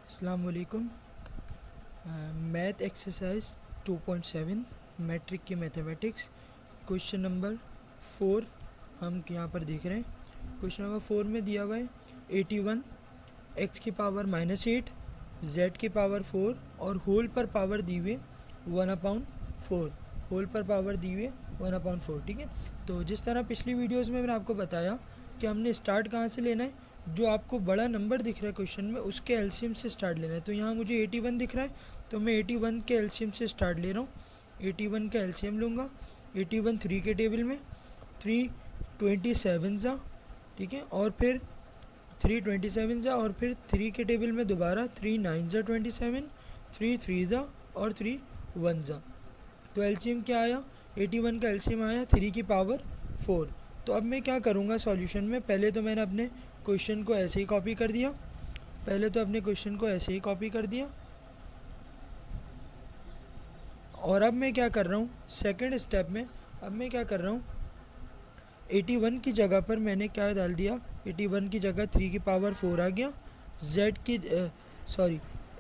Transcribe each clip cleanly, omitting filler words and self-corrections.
अस्सलाम वालेकुम। Math exercise 2.7 matric की मैथमेटिक्स क्वेश्चन नंबर 4 हम यहाँ पर देख रहे हैं। क्वेश्चन नंबर 4 में दिया हुआ है 81 एक्स की पावर -8 जेड की पावर 4 और होल पर पावर दी हुई 1/4 होल पर पावर दी हुई 1/4। ठीक है, तो जिस तरह पिछली वीडियोस में मैंने आपको बताया कि हमने स्टार्ट कहाँ से लेना है, जो आपको बड़ा नंबर दिख रहा है क्वेश्चन में उसके एलसीएम से स्टार्ट लेना है। तो यहाँ मुझे 81 दिख रहा है, तो मैं 81 के एलसीएम से स्टार्ट ले रहा हूँ। 81 का एलसीएम लूँगा। 81 3 के टेबल में 3 27 ज़ा, ठीक है, और फिर 3 27 ज़ा, और फिर 3 के टेबल में दोबारा 3 9 ज़ा 27, 3 3 ज़ा और 3 1 ज़ा। तो एलसीएम क्या आया? 81 का एलसीएम आया 3 की पावर 4। तो अब मैं क्या करूँगा सॉल्यूशन में, पहले तो मैंने अपने क्वेश्चन को ऐसे ही कॉपी कर दिया। और अब मैं क्या कर रहा हूँ, सेकंड स्टेप में अब मैं क्या कर रहा हूँ, 81 की जगह पर मैंने क्या डाल दिया, 81 की जगह 3 की पावर 4 आ गया,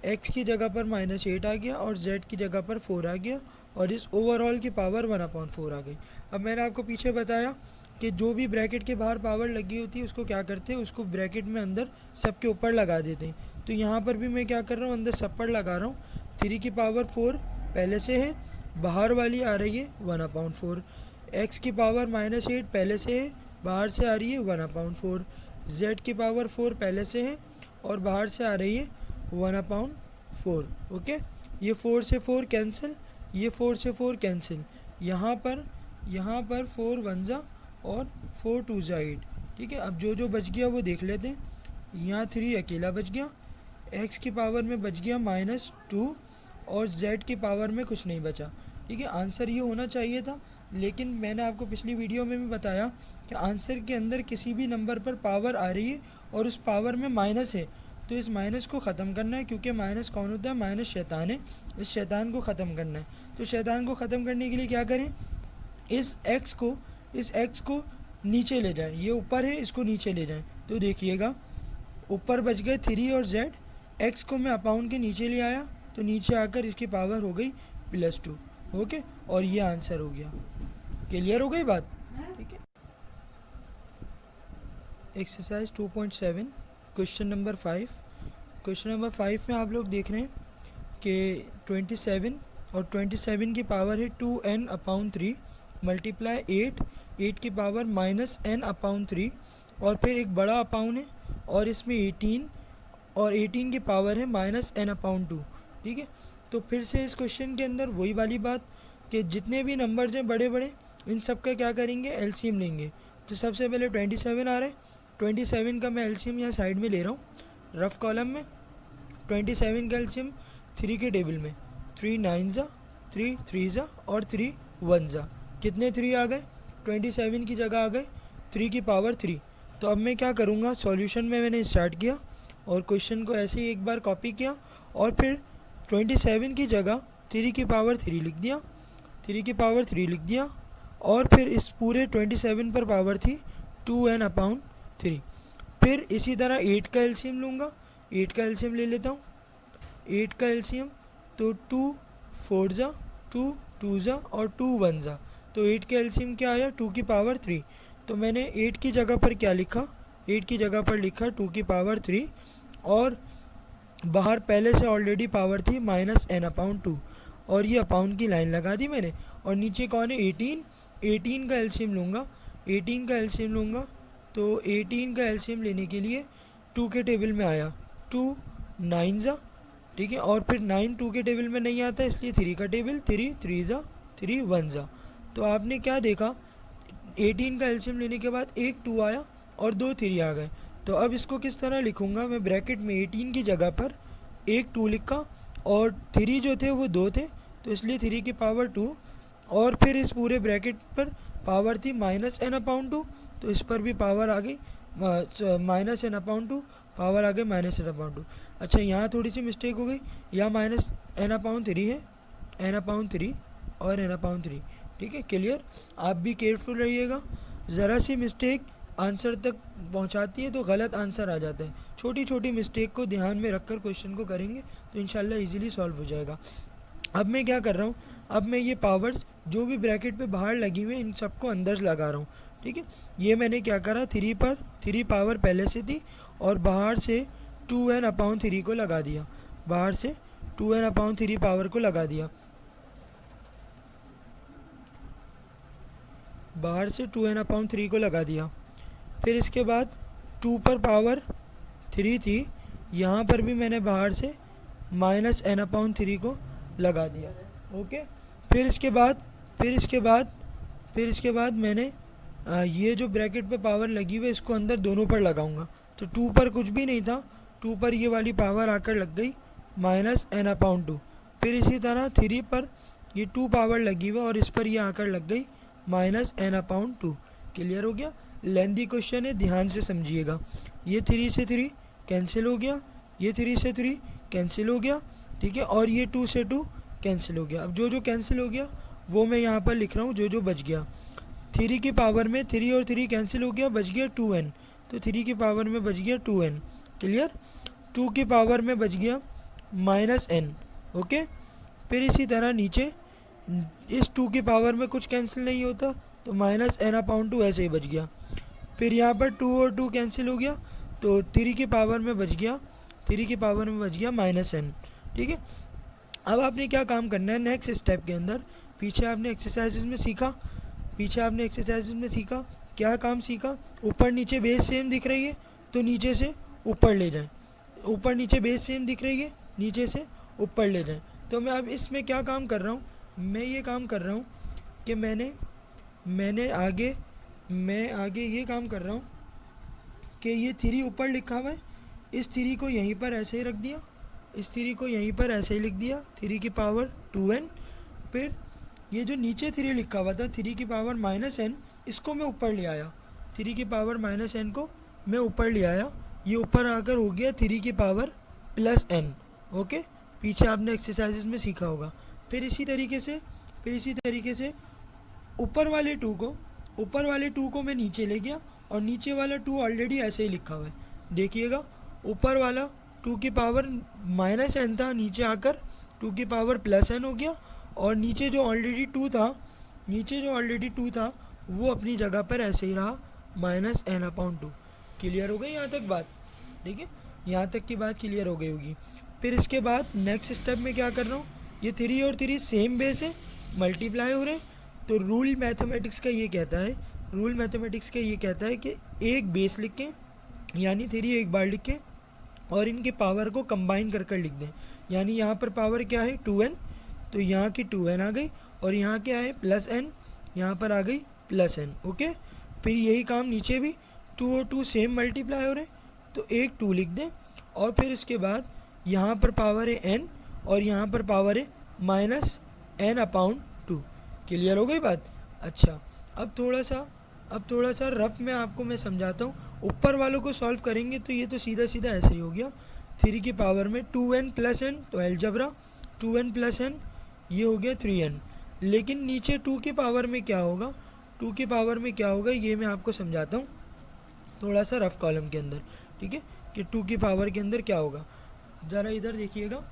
एक्स की जगह पर -8 आ गया और जेड की जगह पर 4 आ गया, और इस ओवरऑल की पावर 1/4 आ गई। अब मैंने आपको पीछे बताया कि जो भी ब्रैकेट के बाहर पावर लगी होती है उसको क्या करते हैं, उसको ब्रैकेट में अंदर सब के ऊपर लगा देते हैं। तो यहाँ पर भी मैं क्या कर रहा हूँ, अंदर सब पर लगा रहा हूँ। 3 की पावर 4 पहले से है, बाहर वाली आ रही है 1/4। एक्स की पावर -8 पहले से है, बाहर से आ रही है 1/4। जेड की पावर 4 पहले से है और बाहर से आ रही है 1/4। ओके, ये 4 से 4 कैंसिल, ये 4 से 4 कैंसिल, यहाँ पर 4 1 जा और 4 2 जा 8। ठीक है, अब जो बच गया वो देख लेते हैं। यहाँ 3 अकेला बच गया, एक्स की पावर में बच गया -2 और जेड की पावर में कुछ नहीं बचा। ठीक है, आंसर ये होना चाहिए था, लेकिन मैंने आपको पिछली वीडियो में भी बताया कि आंसर के अंदर किसी भी नंबर पर पावर आ रही है और उस पावर में माइनस है, तो इस माइनस को ख़त्म करना है, क्योंकि माइनस कौन होता है, माइनस शैतान है। इस शैतान को ख़त्म करना है। तो शैतान को ख़त्म करने के लिए क्या करें, इस एक्स को नीचे ले जाएं। ये ऊपर है, इसको नीचे ले जाएं। तो देखिएगा ऊपर बच गए 3 और जेड, एक्स को मैं अपाउंड के नीचे ले आया तो नीचे आकर इसकी पावर हो गई +2। ओके, और ये आंसर हो गया। क्लियर हो गई बात? ठीक है, एक्सरसाइज 2.7 क्वेश्चन नंबर 5 में आप लोग देख रहे हैं कि 27 और 27 की पावर है 2n/3 मल्टीप्लाई 8 की पावर -n/3, और फिर एक बड़ा अपाउंड है और इसमें 18 और 18 की पावर है -n/2। ठीक है, तो फिर से इस क्वेश्चन के अंदर वही वाली बात कि जितने भी नंबर्स हैं बड़े बड़े, इन सब का क्या करेंगे, एलसीएम लेंगे। तो सबसे पहले 27 आ रहा है, 27 का मैं एलसीएम यहाँ साइड में ले रहा हूँ रफ कॉलम में। 27 का एलसीएम 3 के टेबल में 3 9 ज़ा, 3 3 ज़ा और 3 1 ज़ा। कितने 3 आ गए, 27 की जगह आ गए 3 की पावर 3। तो अब मैं क्या करूँगा, सॉल्यूशन में मैंने स्टार्ट किया और क्वेश्चन को ऐसे ही एक बार कॉपी किया और फिर 27 की जगह 3 की पावर 3 लिख दिया, 3 की पावर 3 लिख दिया, और फिर इस पूरे 27 पर पावर थी 2n/3। फिर इसी तरह 8 का एलसीएम लूँगा, 8 का एलसीएम ले लेता हूँ। 8 का एलसीएम तो 2 4 ज़ा, 2 2 ज़ा और 2 1 ज़ा। तो 8 का एलसीएम क्या आया, 2 की पावर 3। तो मैंने 8 की जगह पर क्या लिखा, 8 की जगह पर लिखा 2 की पावर 3, और बाहर पहले से ऑलरेडी पावर थी -n/2, और ये अपाउंड की लाइन लगा दी मैंने। और नीचे कौन है, 18 का एलसीएम लूँगा। 18 का एलसीएम लूँगा तो 18 का एलसीएम लेने के लिए 2 के टेबल में आया 2 9 ज़ा, ठीक है, और फिर 9 2 के टेबल में नहीं आता, इसलिए 3 का टेबल 3 3 ज़ा 3 1 ज़ा। तो आपने क्या देखा, 18 का एलसीएम लेने के बाद एक 2 आया और 2 3 आ गए। तो अब इसको किस तरह लिखूँगा, मैं ब्रैकेट में 18 की जगह पर एक 2 लिखा और 3 जो थे वो 2 थे, तो इसलिए 3 की पावर 2, और फिर इस पूरे ब्रैकेट पर पावर थी -n/2, तो इस पर भी पावर आ गई -n/2, पावर आ गई -n/2। अच्छा, यहाँ थोड़ी सी मिस्टेक हो गई, यहाँ -n/3 है, n/3 और n/3। ठीक है, क्लियर? आप भी केयरफुल रहिएगा, ज़रा सी मिस्टेक आंसर तक पहुंचाती है तो गलत आंसर आ जाता है। छोटी छोटी मिस्टेक को ध्यान में रखकर क्वेश्चन को करेंगे तो इंशाल्लाह इजीली सॉल्व हो जाएगा। अब मैं क्या कर रहा हूँ, अब मैं ये पावर्स जो भी ब्रैकेट पे बाहर लगी हुई हैं इन सबको अंदर लगा रहा हूँ। ठीक है, ये मैंने क्या करा, 3 पावर पहले से थी और बाहर से 2n/3 को लगा दिया, बाहर से 2n/3 पावर को लगा दिया, बाहर से 2n/3 को लगा दिया। फिर इसके बाद 2 पर पावर 3 थी, यहाँ पर भी मैंने बाहर से -n/3 को लगा दिया। ओके, फिर इसके बाद मैंने ये जो ब्रैकेट पे पावर लगी हुई है इसको अंदर दोनों पर लगाऊंगा। तो 2 पर कुछ भी नहीं था, 2 पर ये वाली पावर आकर लग गई -n/2। फिर इसी तरह 3 पर ये 2 पावर लगी हुई और इस पर ये आकर लग गई -n/2। क्लियर हो गया। लेंथी क्वेश्चन है, ध्यान से समझिएगा। ये 3 से 3 कैंसिल हो गया, ये 3 से 3 कैंसिल हो गया, ठीक है, और ये 2 से 2 कैंसिल हो गया। अब जो जो कैंसिल हो गया वो मैं यहाँ पर लिख रहा हूँ, जो जो बच गया। 3 की पावर में 3 और 3 कैंसिल हो गया, बच गया 2n, तो 3 की पावर में बच गया 2n। क्लियर। 2 की पावर में बच गया -n। ओके, फिर इसी तरह नीचे इस 2 की पावर में कुछ कैंसिल नहीं होता तो -n/2 ऐसे ही बच गया। फिर यहाँ पर 2 और 2 कैंसिल हो गया तो 3 की पावर में बच गया, 3 की पावर में बच गया -n। ठीक है, अब आपने क्या काम करना है नेक्स्ट स्टेप के अंदर, पीछे आपने एक्सरसाइजेज में सीखा, क्या काम सीखा, ऊपर नीचे बेस सेम दिख रही है तो नीचे से ऊपर ले जाएं, ऊपर नीचे बेस सेम दिख रही है नीचे से ऊपर ले जाएं। तो मैं अब इसमें क्या काम कर रहा हूँ, मैं ये काम कर रहा हूँ कि मैं आगे ये काम कर रहा हूँ कि ये 3 ऊपर लिखा हुआ है, इस 3 को यहीं पर ऐसे ही रख दिया, इस 3 को यहीं पर ऐसे ही लिख दिया, 3 की पावर 2n। फिर ये जो नीचे 3 लिखा हुआ था 3 की पावर -n, इसको मैं ऊपर ले आया, 3 की पावर -n को मैं ऊपर ले आया, ये ऊपर आकर हो गया 3 की पावर +n। ओके, पीछे आपने एक्सरसाइजेस में सीखा होगा। फिर इसी तरीके से ऊपर वाले 2 को मैं नीचे ले गया और नीचे वाला 2 ऑलरेडी ऐसे ही लिखा हुआ है, देखिएगा। ऊपर वाला 2 की पावर -n था, नीचे आकर 2 की पावर +n हो गया, और नीचे जो ऑलरेडी 2 था वो अपनी जगह पर ऐसे ही रहा -n/2। क्लियर हो गई यहाँ तक बात? ठीक है, यहाँ तक की बात क्लियर हो गई होगी। फिर इसके बाद नेक्स्ट स्टेप में क्या कर रहा हूँ, ये 3 और 3 सेम बेस है, मल्टीप्लाई हो रहे हैं। तो रूल मैथमेटिक्स का ये कहता है कि एक बेस लिख के, यानी 3 एक बार लिख के और इनके पावर को कंबाइन कर लिख दें। यानी यहाँ पर पावर क्या है 2n, तो यहाँ की 2n आ गई, और यहाँ क्या है +n, यहाँ पर आ गई +n। ओके, फिर यही काम नीचे भी 2 और 2 सेम मल्टीप्लाई हो रहे हैं तो एक 2 लिख दें, और फिर इसके बाद यहाँ पर पावर है n और यहाँ पर पावर है -n/2। क्लियर हो गई बात? अच्छा, अब थोड़ा सा रफ में आपको मैं समझाता हूँ। ऊपर वालों को सॉल्व करेंगे तो ये तो सीधा सीधा ऐसे ही हो गया, 3 की पावर में 2n + n, तो अलजबरा 2n + n ये हो गया 3n। लेकिन नीचे 2 की पावर में क्या होगा, ये मैं आपको समझाता हूँ थोड़ा सा रफ कॉलम के अंदर। ठीक है, कि 2 की पावर के अंदर क्या होगा, ज़रा इधर देखिएगा।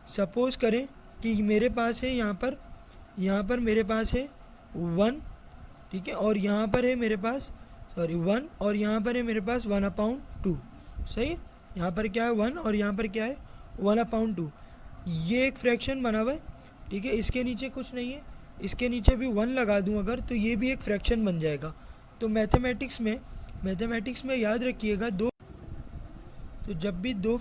सपोज करें कि मेरे पास है यहाँ पर मेरे पास है 1, ठीक है, और यहाँ पर है मेरे पास 1, और यहाँ पर है मेरे पास 1/2। सही है, यहाँ पर क्या है 1 और यहाँ पर क्या है 1/2। ये एक फ्रैक्शन बना हुआ है, ठीक है, इसके नीचे कुछ नहीं है, इसके नीचे भी 1 लगा दूँ अगर, तो ये भी एक फ्रैक्शन बन जाएगा। तो मैथमेटिक्स में याद रखिएगा, तो जब भी दो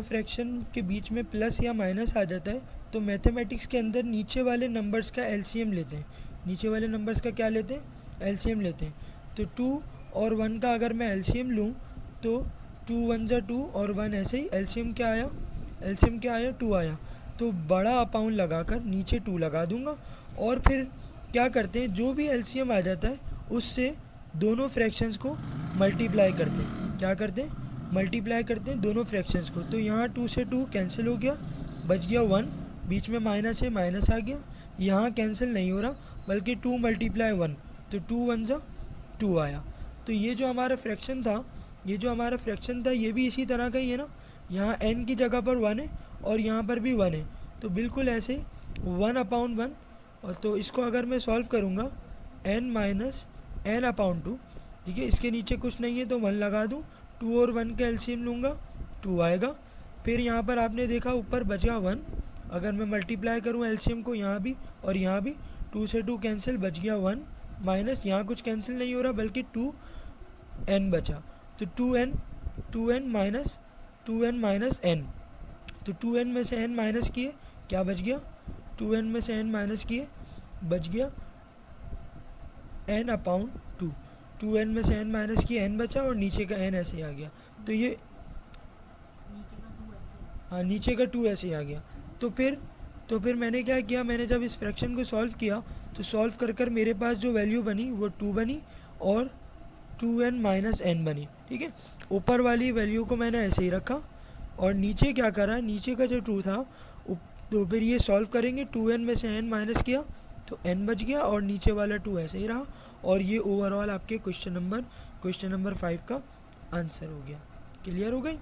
फ्रैक्शन के बीच में प्लस या माइनस आ जाता है तो मैथमेटिक्स के अंदर नीचे वाले नंबर्स का एलसीएम लेते हैं। नीचे वाले नंबर्स का क्या लेते हैं? एलसीएम लेते हैं। तो 2 और 1 का अगर मैं एलसीएम लूँ तो 2 1 जा 2 और 1 ऐसे ही, एलसीएम क्या आया 2 आया। तो बड़ा अपाउंड लगाकर नीचे 2 लगा दूंगा, और फिर क्या करते हैं, जो भी एलसीएम आ जाता है उससे दोनों फ्रैक्शंस को मल्टीप्लाई करते हैं। क्या करते हैं? मल्टीप्लाई करते हैं दोनों फ्रैक्शंस को। तो यहाँ 2 से 2 कैंसिल हो गया, बच गया 1, बीच में माइनस है, माइनस आ गया। यहाँ कैंसिल नहीं हो रहा बल्कि 2 × 1, तो 2 1 जा 2 आया। तो ये जो हमारा फ्रैक्शन था ये भी इसी तरह का ही है ना, यहाँ n की जगह पर 1 है और यहाँ पर भी 1 है, तो बिल्कुल ऐसे 1/1। और तो इसको अगर मैं सॉल्व करूँगा n माइनस n/2, ठीक है, इसके नीचे कुछ नहीं है तो 1 लगा दूँ, 2 और 1 का एलसीएम लूँगा 2 आएगा। फिर यहाँ पर आपने देखा ऊपर बच गया 1, अगर मैं मल्टीप्लाई करूँ एलसीएम को यहाँ भी और यहाँ भी, 2 से 2 कैंसिल, बच गया 1 माइनस यहाँ कुछ कैंसिल नहीं हो रहा बल्कि 2n बचा, तो 2n माइनस n, तो 2n में से n माइनस किए क्या बच गया, 2n में से n माइनस किए बच गया n/2, 2n में से n माइनस किए n बचा और नीचे का n ऐसे आ गया, तो ये हाँ नीचे का 2 ऐसे आ गया। तो फिर मैंने क्या किया, मैंने जब इस फ्रैक्शन को सॉल्व किया तो सॉल्व कर मेरे पास जो वैल्यू बनी वो 2 बनी और 2n माइनस n बनी, ठीक है। ऊपर वाली वैल्यू को मैंने ऐसे ही रखा और नीचे क्या करा, नीचे का जो 2 था तो फिर ये सॉल्व करेंगे, 2n में से n माइनस किया तो n बच गया और नीचे वाला 2 ऐसे ही रहा, और ये ओवरऑल आपके क्वेश्चन नंबर 5 का आंसर हो गया। क्लियर हो गई।